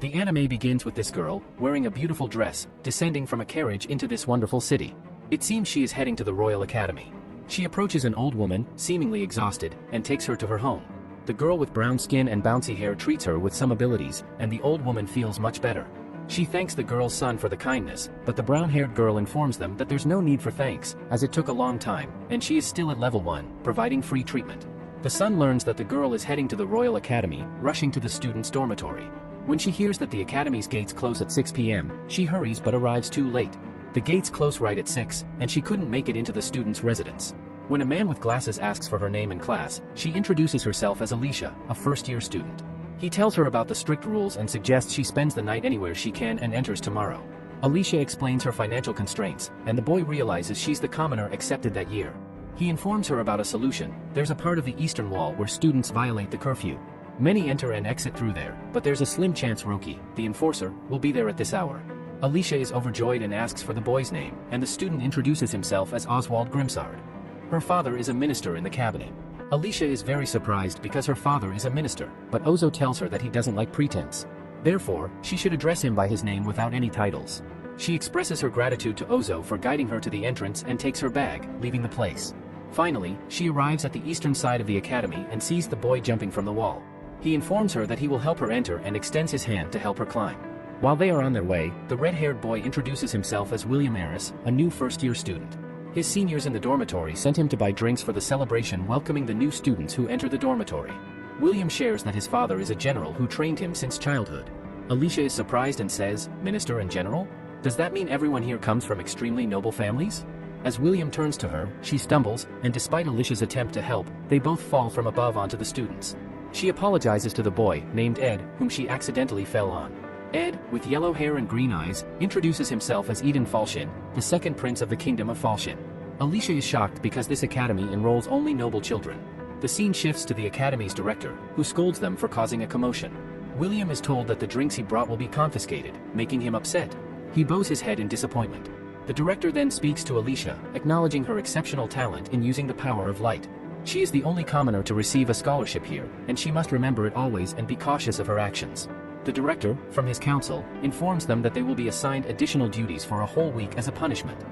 The anime begins with this girl, wearing a beautiful dress, descending from a carriage into this wonderful city. It seems she is heading to the Royal Academy. She approaches an old woman, seemingly exhausted, and takes her to her home. The girl with brown skin and bouncy hair treats her with some abilities, and the old woman feels much better. She thanks the girl's son for the kindness, but the brown-haired girl informs them that there's no need for thanks, as it took a long time, and she is still at level 1, providing free treatment. The son learns that the girl is heading to the Royal Academy, rushing to the students' dormitory. When she hears that the academy's gates close at 6 p.m., she hurries but arrives too late. The gates close right at 6, and she couldn't make it into the students' residence. When a man with glasses asks for her name in class, she introduces herself as Alicia, a first-year student. He tells her about the strict rules and suggests she spends the night anywhere she can and enters tomorrow. Alicia explains her financial constraints, and the boy realizes she's the commoner accepted that year. He informs her about a solution. There's a part of the eastern wall where students violate the curfew. Many enter and exit through there, but there's a slim chance Roki, the enforcer, will be there at this hour. Alicia is overjoyed and asks for the boy's name, and the student introduces himself as Oswald Grimsard. Her father is a minister in the cabinet. Alicia is very surprised because her father is a minister, but Ozo tells her that he doesn't like pretense. Therefore, she should address him by his name without any titles. She expresses her gratitude to Ozo for guiding her to the entrance and takes her bag, leaving the place. Finally, she arrives at the eastern side of the academy and sees the boy jumping from the wall. He informs her that he will help her enter and extends his hand to help her climb. While they are on their way, the red-haired boy introduces himself as William Harris, a new first-year student. His seniors in the dormitory sent him to buy drinks for the celebration welcoming the new students who enter the dormitory. William shares that his father is a general who trained him since childhood. Alicia is surprised and says, "Minister and general? Does that mean everyone here comes from extremely noble families?" As William turns to her, she stumbles, and despite Alicia's attempt to help, they both fall from above onto the students. She apologizes to the boy, named Ed, whom she accidentally fell on. Ed, with yellow hair and green eyes, introduces himself as Eden Falshin, the second prince of the kingdom of Falshin. Alicia is shocked because this academy enrolls only noble children. The scene shifts to the academy's director, who scolds them for causing a commotion. William is told that the drinks he brought will be confiscated, making him upset. He bows his head in disappointment. The director then speaks to Alicia, acknowledging her exceptional talent in using the power of light. She is the only commoner to receive a scholarship here, and she must remember it always and be cautious of her actions. The director, from his council, informs them that they will be assigned additional duties for a whole week as a punishment.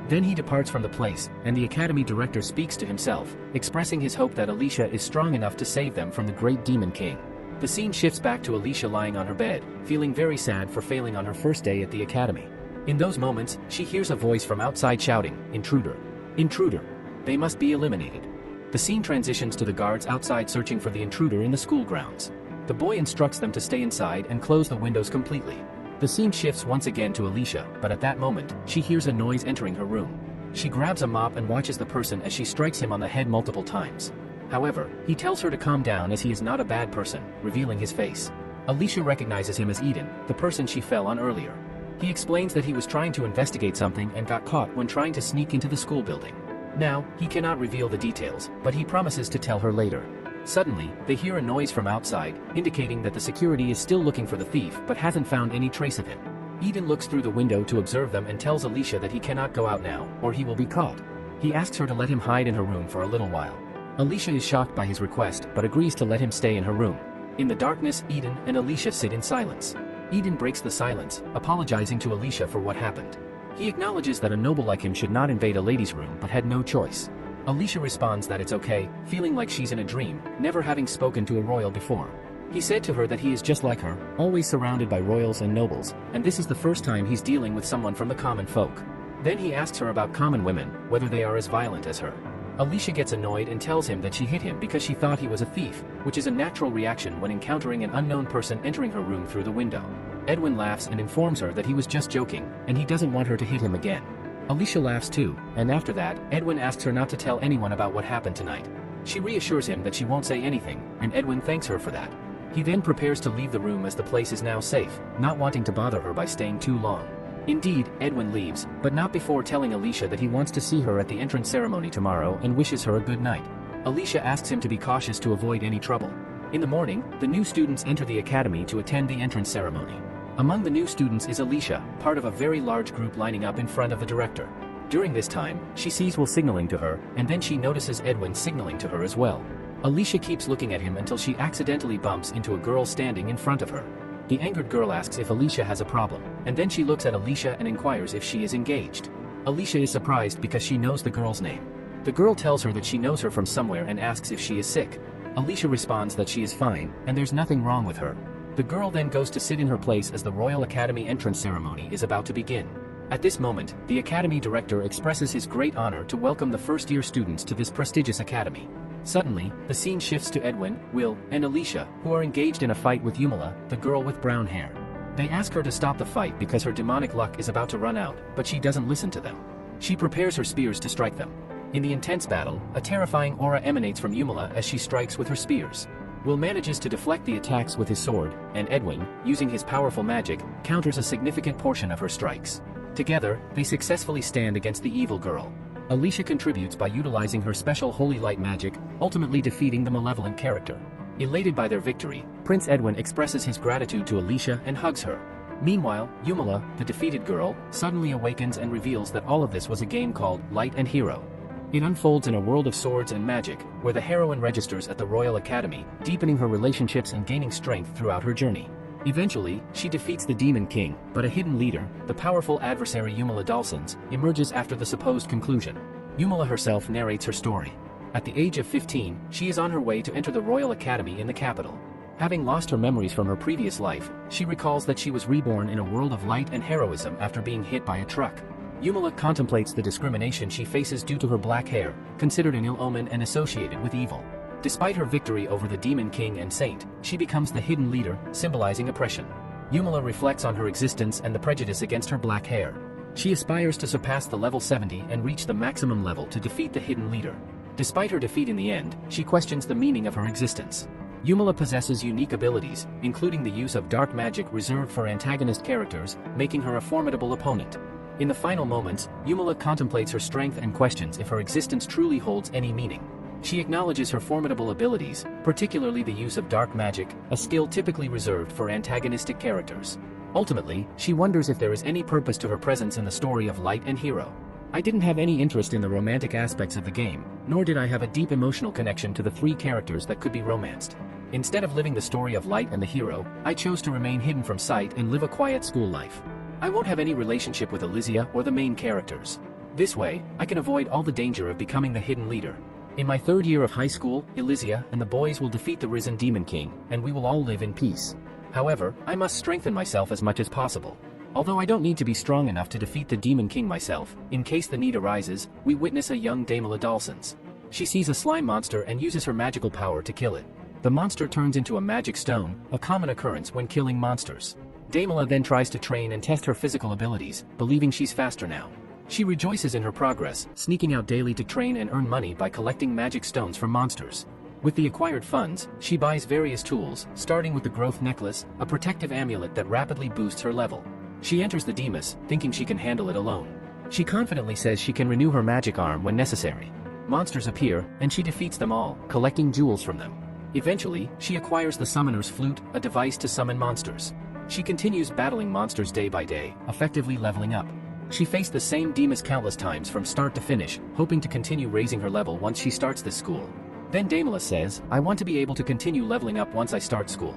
Then he departs from the place, and the academy director speaks to himself, expressing his hope that Alicia is strong enough to save them from the great demon king. The scene shifts back to Alicia lying on her bed, feeling very sad for failing on her first day at the academy. In those moments, she hears a voice from outside shouting, "Intruder! Intruder! They must be eliminated." The scene transitions to the guards outside searching for the intruder in the school grounds. The boy instructs them to stay inside and close the windows completely. The scene shifts once again to Alicia, but at that moment, she hears a noise entering her room. She grabs a mop and watches the person as she strikes him on the head multiple times. However, he tells her to calm down as he is not a bad person, revealing his face. Alicia recognizes him as Eden, the person she fell on earlier. He explains that he was trying to investigate something and got caught when trying to sneak into the school building. Now, he cannot reveal the details, but he promises to tell her later. Suddenly, they hear a noise from outside, indicating that the security is still looking for the thief but hasn't found any trace of him. Eden looks through the window to observe them and tells Alicia that he cannot go out now, or he will be caught. He asks her to let him hide in her room for a little while. Alicia is shocked by his request but agrees to let him stay in her room. In the darkness, Eden and Alicia sit in silence. Eden breaks the silence, apologizing to Alicia for what happened. He acknowledges that a noble like him should not invade a lady's room but had no choice. Alicia responds that it's okay, feeling like she's in a dream, never having spoken to a royal before. He said to her that he is just like her, always surrounded by royals and nobles, and this is the first time he's dealing with someone from the common folk. Then he asks her about common women, whether they are as violent as her. Alicia gets annoyed and tells him that she hit him because she thought he was a thief, which is a natural reaction when encountering an unknown person entering her room through the window. Edwin laughs and informs her that he was just joking, and he doesn't want her to hit him again. Alicia laughs too, and after that, Edwin asks her not to tell anyone about what happened tonight. She reassures him that she won't say anything, and Edwin thanks her for that. He then prepares to leave the room as the place is now safe, not wanting to bother her by staying too long. Indeed, Edwin leaves, but not before telling Alicia that he wants to see her at the entrance ceremony tomorrow and wishes her a good night. Alicia asks him to be cautious to avoid any trouble. In the morning, the new students enter the academy to attend the entrance ceremony. Among the new students is Alicia, part of a very large group lining up in front of the director. During this time, she sees Will signaling to her, and then she notices Edwin signaling to her as well. Alicia keeps looking at him until she accidentally bumps into a girl standing in front of her. The angered girl asks if Alicia has a problem, and then she looks at Alicia and inquires if she is engaged. Alicia is surprised because she knows the girl's name. The girl tells her that she knows her from somewhere and asks if she is sick. Alicia responds that she is fine, and there's nothing wrong with her. The girl then goes to sit in her place as the Royal Academy entrance ceremony is about to begin. At this moment, the Academy director expresses his great honor to welcome the first-year students to this prestigious academy. Suddenly, the scene shifts to Edwin, Will, and Alicia, who are engaged in a fight with Yumala, the girl with brown hair. They ask her to stop the fight because her demonic luck is about to run out, but she doesn't listen to them. She prepares her spears to strike them. In the intense battle, a terrifying aura emanates from Yumala as she strikes with her spears. Will manages to deflect the attacks with his sword, and Edwin, using his powerful magic, counters a significant portion of her strikes. Together, they successfully stand against the evil girl. Alicia contributes by utilizing her special holy light magic, ultimately defeating the malevolent character. Elated by their victory, Prince Edwin expresses his gratitude to Alicia and hugs her. Meanwhile, Yumala, the defeated girl, suddenly awakens and reveals that all of this was a game called Light and Hero. It unfolds in a world of swords and magic, where the heroine registers at the Royal Academy, deepening her relationships and gaining strength throughout her journey. Eventually, she defeats the Demon King, but a hidden leader, the powerful adversary Yumala Dawsons, emerges after the supposed conclusion. Yumala herself narrates her story. At the age of 15, she is on her way to enter the Royal Academy in the capital. Having lost her memories from her previous life, she recalls that she was reborn in a world of light and heroism after being hit by a truck. Yumala contemplates the discrimination she faces due to her black hair, considered an ill omen and associated with evil. Despite her victory over the Demon King and Saint, she becomes the hidden leader, symbolizing oppression. Yumala reflects on her existence and the prejudice against her black hair. She aspires to surpass the level 70 and reach the maximum level to defeat the hidden leader. Despite her defeat in the end, she questions the meaning of her existence. Yumala possesses unique abilities, including the use of dark magic reserved for antagonist characters, making her a formidable opponent. In the final moments, Yumala contemplates her strength and questions if her existence truly holds any meaning. She acknowledges her formidable abilities, particularly the use of dark magic, a skill typically reserved for antagonistic characters. Ultimately, she wonders if there is any purpose to her presence in the story of Light and Hero. I didn't have any interest in the romantic aspects of the game, nor did I have a deep emotional connection to the three characters that could be romanced. Instead of living the story of Light and the hero, I chose to remain hidden from sight and live a quiet school life. I won't have any relationship with Alicia or the main characters. This way, I can avoid all the danger of becoming the hidden leader. In my third year of high school, Alicia and the boys will defeat the risen Demon King, and we will all live in peace. However, I must strengthen myself as much as possible. Although I don't need to be strong enough to defeat the Demon King myself, in case the need arises, we witness a young Damala Dawsons. She sees a slime monster and uses her magical power to kill it. The monster turns into a magic stone, a common occurrence when killing monsters. Damala then tries to train and test her physical abilities, believing she's faster now. She rejoices in her progress, sneaking out daily to train and earn money by collecting magic stones from monsters. With the acquired funds, she buys various tools, starting with the growth necklace, a protective amulet that rapidly boosts her level. She enters the Demas, thinking she can handle it alone. She confidently says she can renew her magic arm when necessary. Monsters appear, and she defeats them all, collecting jewels from them. Eventually, she acquires the Summoner's Flute, a device to summon monsters. She continues battling monsters day by day, effectively leveling up. She faced the same Demas countless times from start to finish, hoping to continue raising her level once she starts this school. Then Damala says, I want to be able to continue leveling up once I start school.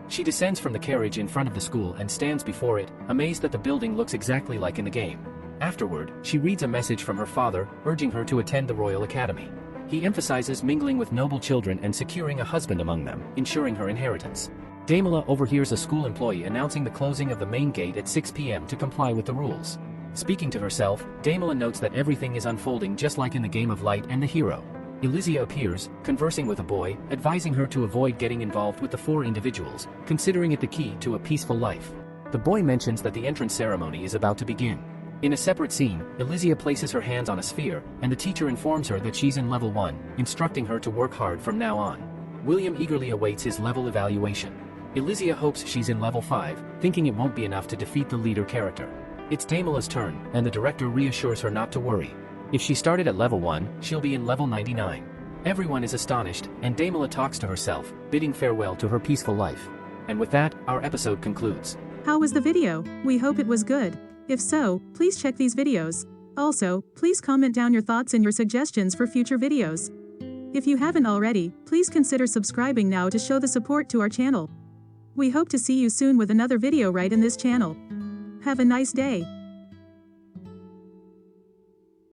She descends from the carriage in front of the school and stands before it, amazed that the building looks exactly like in the game. Afterward, she reads a message from her father, urging her to attend the Royal Academy. He emphasizes mingling with noble children and securing a husband among them, ensuring her inheritance. Damala overhears a school employee announcing the closing of the main gate at 6 p.m. to comply with the rules. Speaking to herself, Damala notes that everything is unfolding just like in the game of Light and the hero. Alicia appears, conversing with a boy, advising her to avoid getting involved with the four individuals, considering it the key to a peaceful life. The boy mentions that the entrance ceremony is about to begin. In a separate scene, Alicia places her hands on a sphere, and the teacher informs her that she's in level 1, instructing her to work hard from now on. William eagerly awaits his level evaluation. Alicia hopes she's in level 5, thinking it won't be enough to defeat the leader character. It's Damala's turn, and the director reassures her not to worry. If she started at level 1, she'll be in level 99. Everyone is astonished, and Damala talks to herself, bidding farewell to her peaceful life. And with that, our episode concludes. How was the video? We hope it was good. If so, please check these videos. Also, please comment down your thoughts and your suggestions for future videos. If you haven't already, please consider subscribing now to show the support to our channel. We hope to see you soon with another video right in this channel. Have a nice day.